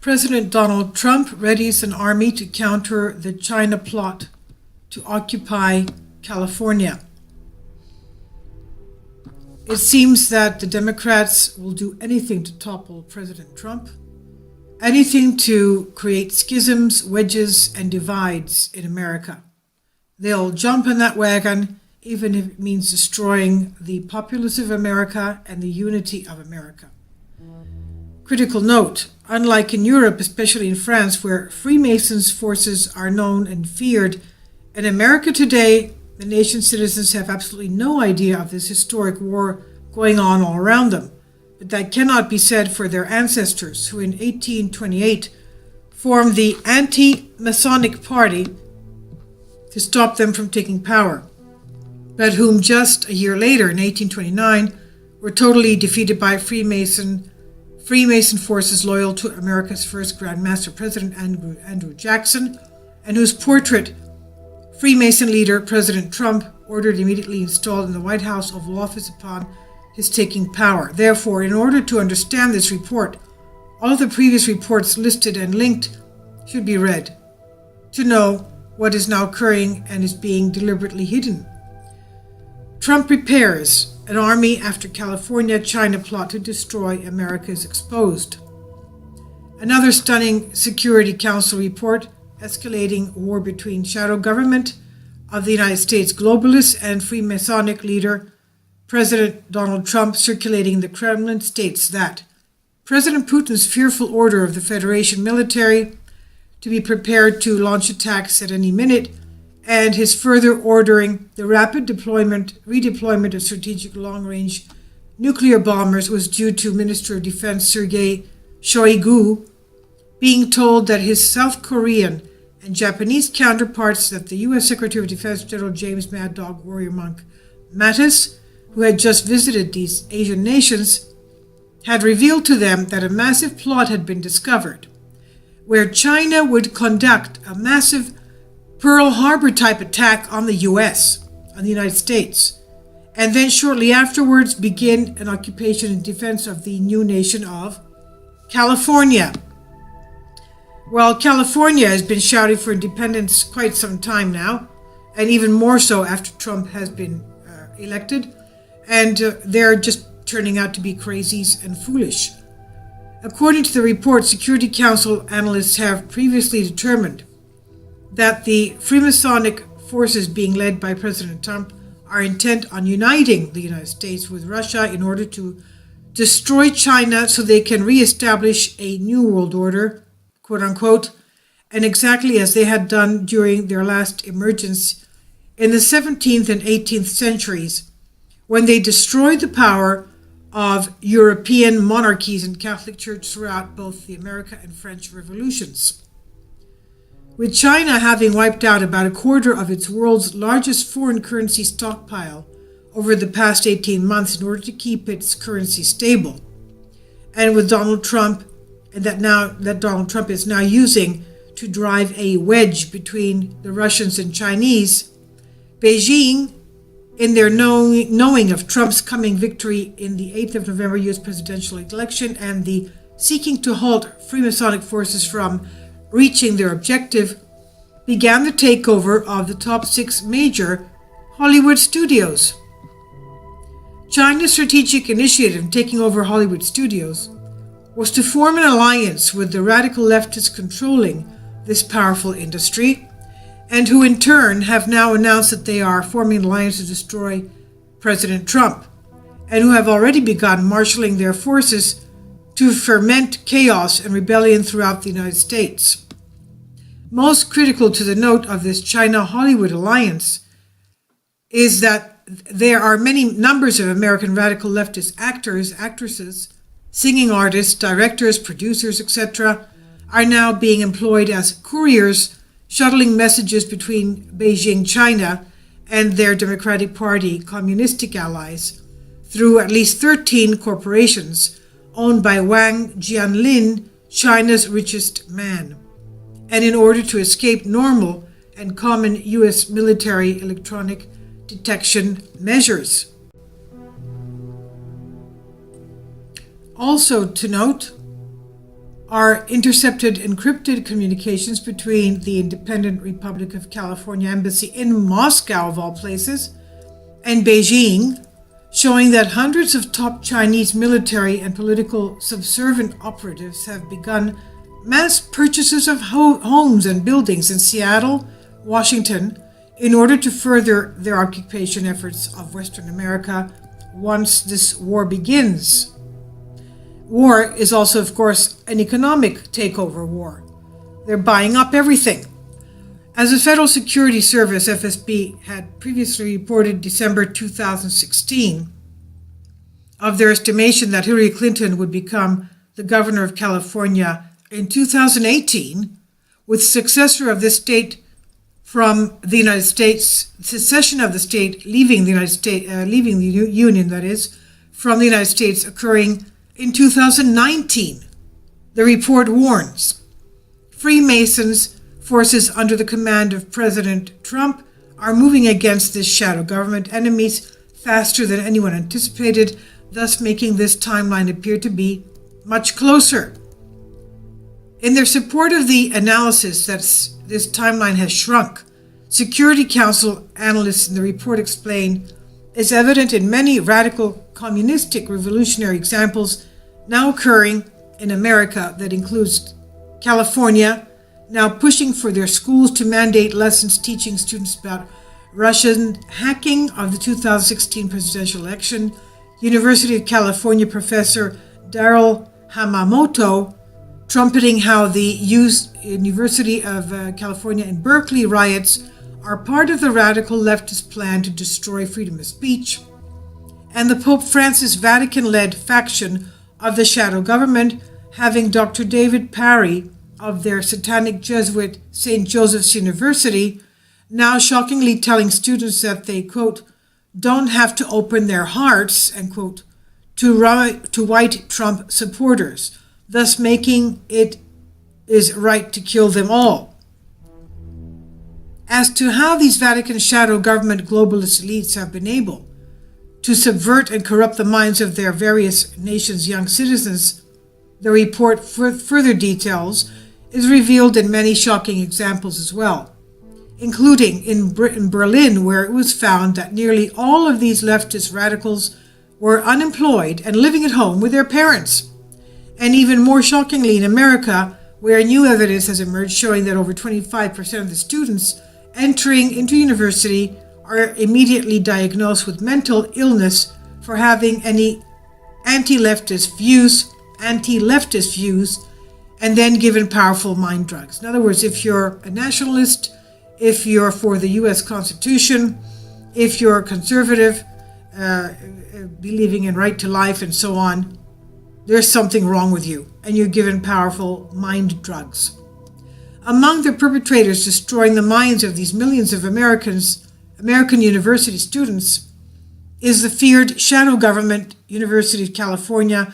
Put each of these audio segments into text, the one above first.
President Donald Trump readies an army to counter the China plot to occupy California. It seems that the Democrats will do anything to topple President Trump, anything to create schisms, wedges, and divides in America. They'll jump on that wagon, even if it means destroying the populace of America and the unity of America. Critical note, unlike in Europe, especially in France, where Freemasons' forces are known and feared, in America today, the nation's citizens have absolutely no idea of this historic war going on all around them. But that cannot be said for their ancestors, who in 1828 formed the anti-Masonic Party to stop them from taking power, but whom just a year later, in 1829, were totally defeated by Freemason forces loyal to America's first Grand Master, President Andrew Jackson, and whose portrait Freemason leader President Trump ordered immediately installed in the White House Oval Office upon his taking power. Therefore, in order to understand this report, all of the previous reports listed and linked should be read to know what is now occurring and is being deliberately hidden. Trump prepares an army after California-China plot to destroy America is exposed. Another stunning Security Council report escalating war between shadow government of the United States globalists and Freemasonic leader President Donald Trump circulating in the Kremlin states that President Putin's fearful order of the Federation military to be prepared to launch attacks at any minute, and his further ordering the rapid redeployment of strategic long-range nuclear bombers was due to Minister of Defense Sergei Shoigu being told that his South Korean and Japanese counterparts, that the U.S. Secretary of Defense General James Mad Dog Warrior Monk Mattis, who had just visited these Asian nations, had revealed to them that a massive plot had been discovered, where China would conduct a massive Pearl Harbor type attack on the U.S., on the United States, and then shortly afterwards begin an occupation in defense of the new nation of California. Well, California has been shouting for independence quite some time now, and even more so after Trump has been elected, and they're just turning out to be crazies and foolish. According to the report, Security Council analysts have previously determined that the Freemasonic forces being led by President Trump are intent on uniting the United States with Russia in order to destroy China so they can reestablish a new world order, quote unquote, and exactly as they had done during their last emergence in the 17th and 18th centuries, when they destroyed the power of European monarchies and Catholic Church throughout both the American and French revolutions. With China having wiped out about a quarter of its world's largest foreign currency stockpile over the past 18 months in order to keep its currency stable, and with Donald Trump, and that Donald Trump is now using to drive a wedge between the Russians and Chinese, Beijing, in their knowing of Trump's coming victory in the 8th of November U.S. presidential election and the seeking to halt Freemasonic forces from reaching their objective, began the takeover of the top 6 major Hollywood studios. China's strategic initiative in taking over Hollywood studios was to form an alliance with the radical leftists controlling this powerful industry, and who in turn have now announced that they are forming an alliance to destroy President Trump, and who have already begun marshaling their forces to ferment chaos and rebellion throughout the United States. Most critical to the note of this China-Hollywood alliance is that there are many numbers of American radical leftist actors, actresses, singing artists, directors, producers, etc., are now being employed as couriers, shuttling messages between Beijing, China, and their Democratic Party communistic allies through at least 13 corporations owned by Wang Jianlin, China's richest man, and in order to escape normal and common U.S. military electronic detection measures. Also to note, are intercepted encrypted communications between the Independent Republic of California Embassy in Moscow, of all places, and Beijing, showing that hundreds of top Chinese military and political subservient operatives have begun mass purchases of homes and buildings in Seattle, Washington, in order to further their occupation efforts of Western America once this war begins. War is also, of course, an economic takeover war. They're buying up everything. As the Federal Security Service, FSB, had previously reported December 2016 of their estimation that Hillary Clinton would become the governor of California in 2018, with successor of this state from the United States, secession of the state, leaving the United States, leaving the Union, that is, from the United States occurring in 2019. The report warns Freemasons forces under the command of President Trump are moving against this shadow government enemies faster than anyone anticipated, thus making this timeline appear to be much closer. In their support of the analysis that this timeline has shrunk, Security Council analysts in the report explain, is evident in many radical communistic revolutionary examples now occurring in America, that includes California now pushing for their schools to mandate lessons teaching students about Russian hacking of the 2016 presidential election, University of California professor Daryl Hamamoto trumpeting how the University of California in Berkeley riots are part of the radical leftist plan to destroy freedom of speech, and the Pope Francis Vatican-led faction of the shadow government having Dr. David Parry of their satanic Jesuit St. Joseph's University now shockingly telling students that they, quote, don't have to open their hearts, end quote, to white Trump supporters, thus making it is right to kill them all. As to how these Vatican shadow government globalist elites have been able to subvert and corrupt the minds of their various nations' young citizens, the report further details is revealed in many shocking examples as well, including in Berlin, where it was found that nearly all of these leftist radicals were unemployed and living at home with their parents. And even more shockingly in America, where new evidence has emerged showing that over 25% of the students entering into university are immediately diagnosed with mental illness for having any anti-leftist views, and then given powerful mind drugs. In other words, if you're a nationalist, if you're for the U.S. Constitution, if you're a conservative, believing in right to life and so on, there's something wrong with you, and you're given powerful mind drugs. Among the perpetrators destroying the minds of these millions of American university students is the feared shadow government University of California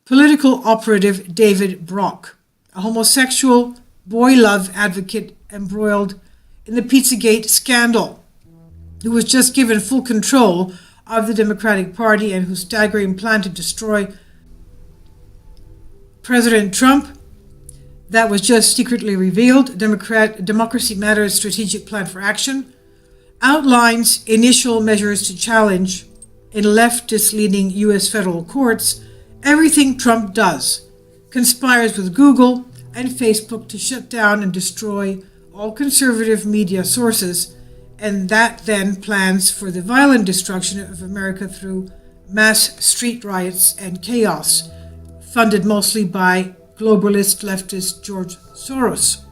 political operative David Brock, a homosexual boy love advocate embroiled in the Pizzagate scandal, who was just given full control of the Democratic Party and whose staggering plan to destroy President Trump, that was just secretly revealed, Democracy Matters Strategic Plan for Action, outlines initial measures to challenge in leftist-leaning U.S. federal courts everything Trump does, conspires with Google and Facebook to shut down and destroy all conservative media sources, and that then plans for the violent destruction of America through mass street riots and chaos, funded mostly by globalist leftist George Soros.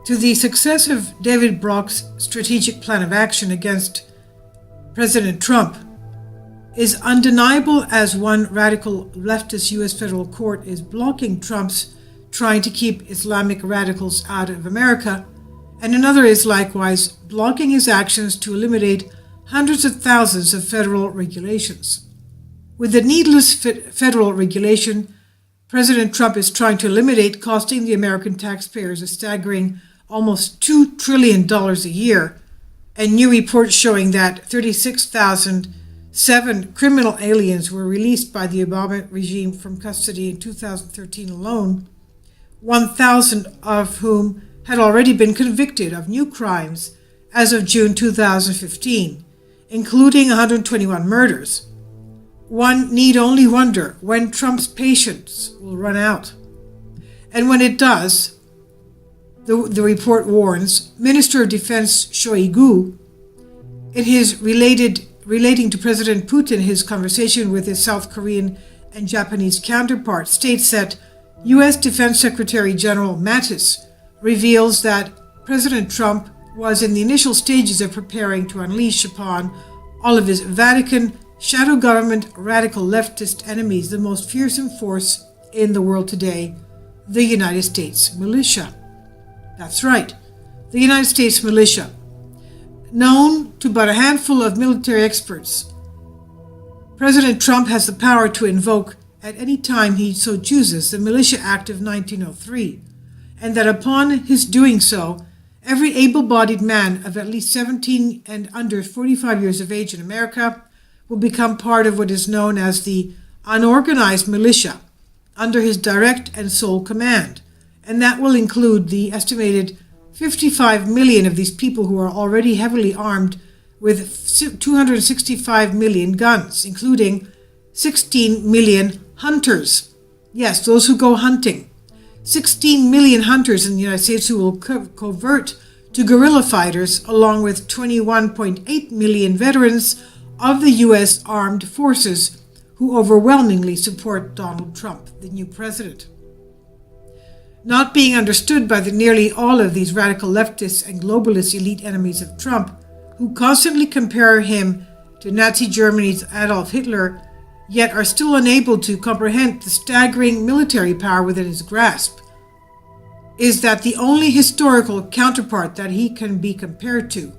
To the success of David Brock's strategic plan of action against President Trump is undeniable, as one radical leftist U.S. federal court is blocking Trump's trying to keep Islamic radicals out of America, and another is likewise blocking his actions to eliminate hundreds of thousands of federal regulations. With the needless federal regulation President Trump is trying to eliminate, costing the American taxpayers a staggering almost $2 trillion a year, and new reports showing that 36,000 7 criminal aliens were released by the Obama regime from custody in 2013 alone, 1,000 of whom had already been convicted of new crimes as of June 2015, including 121 murders. One need only wonder when Trump's patience will run out. And when it does, the report warns, Minister of Defense Shoigu, in his relating to President Putin, his conversation with his South Korean and Japanese counterpart, states that U.S. Defense Secretary General Mattis reveals that President Trump was in the initial stages of preparing to unleash upon all of his Vatican shadow government radical leftist enemies the most fearsome force in the world today, the United States militia. That's right, the United States militia. Known to but a handful of military experts, President Trump has the power to invoke at any time he so chooses the Militia Act of 1903, and that upon his doing so, every able-bodied man of at least 17 and under 45 years of age in America will become part of what is known as the unorganized militia under his direct and sole command, and that will include the estimated 55 million of these people who are already heavily armed with 265 million guns, including 16 million hunters. Yes, those who go hunting. 16 million hunters in the United States who will convert to guerrilla fighters, along with 21.8 million veterans of the U.S. armed forces who overwhelmingly support Donald Trump, the new president. Not being understood by the nearly all of these radical leftists and globalist elite enemies of Trump, who constantly compare him to Nazi Germany's Adolf Hitler, yet are still unable to comprehend the staggering military power within his grasp, is that the only historical counterpart that he can be compared to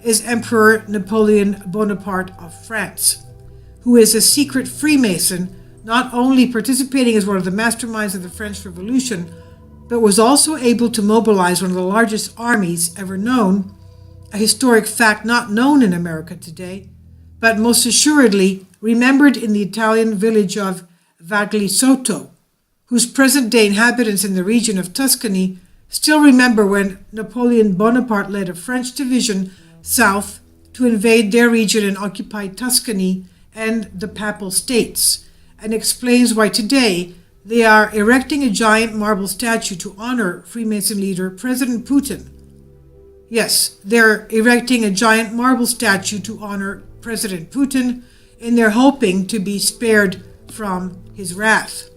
is Emperor Napoleon Bonaparte of France, who is a secret Freemason, not only participating as one of the masterminds of the French Revolution, but was also able to mobilize one of the largest armies ever known, a historic fact not known in America today, but most assuredly remembered in the Italian village of Vaglisoto, whose present-day inhabitants in the region of Tuscany still remember when Napoleon Bonaparte led a French division south to invade their region and occupy Tuscany and the Papal States, and explains why today they are erecting a giant marble statue to honor Freemason leader President Putin. Yes, they're erecting a giant marble statue to honor President Putin, and they're hoping to be spared from his wrath.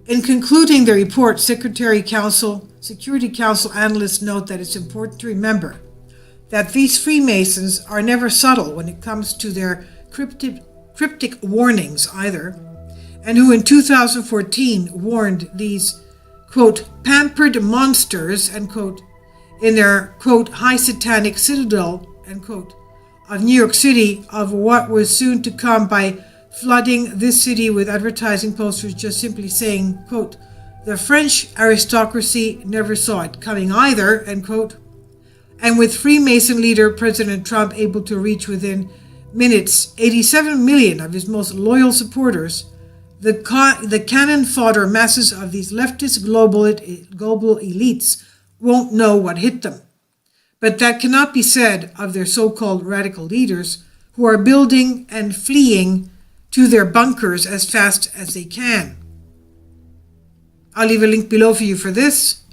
In concluding the report, Security Council analysts note that it's important to remember that these Freemasons are never subtle when it comes to their cryptic warnings either, and who in 2014 warned these, quote, pampered monsters, end quote, in their, quote, high satanic citadel, end quote, of New York City of what was soon to come by flooding this city with advertising posters just simply saying, quote, the French aristocracy never saw it coming either, end quote. And with Freemason leader President Trump able to reach within minutes 87 million of his most loyal supporters, the cannon fodder masses of these leftist global elites won't know what hit them. But that cannot be said of their so-called radical leaders, who are building and fleeing to their bunkers as fast as they can. I'll leave a link below for you for this.